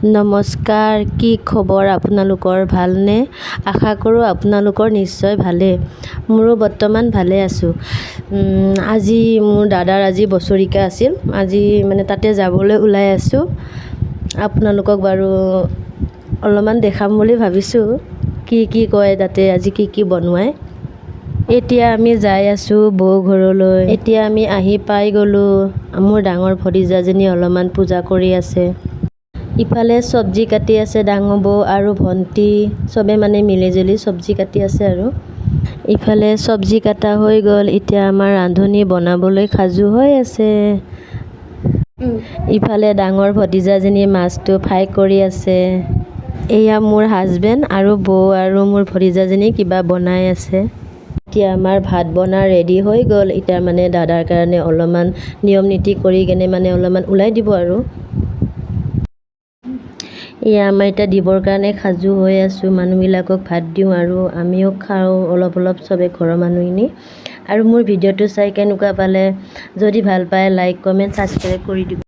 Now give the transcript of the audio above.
নমস্কাৰ, কি খবৰ আপোনালোকৰ? ভালনে? আশা কৰোঁ আপোনালোকৰ নিশ্চয় ভালেই। মোৰো বৰ্তমান ভালে আছোঁ। আজি মোৰ দাদাৰ বছৰিকা আছিল। আজি তাতে যাবলৈ ওলাই আছোঁ। আপোনালোকক বাৰু অলপমান দেখাম বুলি ভাবিছোঁ। কি কয় তাতে, আজি কি বনোৱাই। এতিয়া আমি যাই আছোঁ বৌ ঘৰলৈ। এতিয়া আমি আহি পাই গ'লোঁ। মোৰ ডাঙৰ ভতিজাজনী অলপমান পূজা কৰি আছে। ইফালে চব্জি কাটি আছে ডাঙৰ বৌ আৰু ভণ্টি, চবে মিলি-জুলি চব্জি কাটি আছে আৰু। ইফালে চব্জি কাটা হৈ গ'ল, এতিয়া আমাৰ ৰান্ধনি বনাবলৈ সাজু হৈ আছে। ইফালে ডাঙৰ ভতিজাজনী মাছটো ফ্ৰাই কৰি আছে। এয়া মোৰ হাজবেণ্ড আৰু বৌ আৰু মোৰ ভতিজাজনী কিবা বনাই আছে। এতিয়া আমাৰ ভাত বনা ৰেডি হৈ গ'ল। এতিয়া দাদাৰ কাৰণে অলপমান নিয়ম নীতি কৰি কেনে অলপমান ওলাই দিব আৰু। এয়া আমাৰ এতিয়া দিবৰ কাৰণে সাজু হৈ আছোঁ। মানুহবিলাকক ভাত দিওঁ আৰু আমিও খাওঁ অলপ চবে ঘৰৰ মানুহখিনি। আৰু মোৰ ভিডিঅ'টো চাই কেনেকুৱা পালে, যদি ভাল পায় লাইক কমেণ্ট ছাবস্ক্ৰাইব কৰি দিব।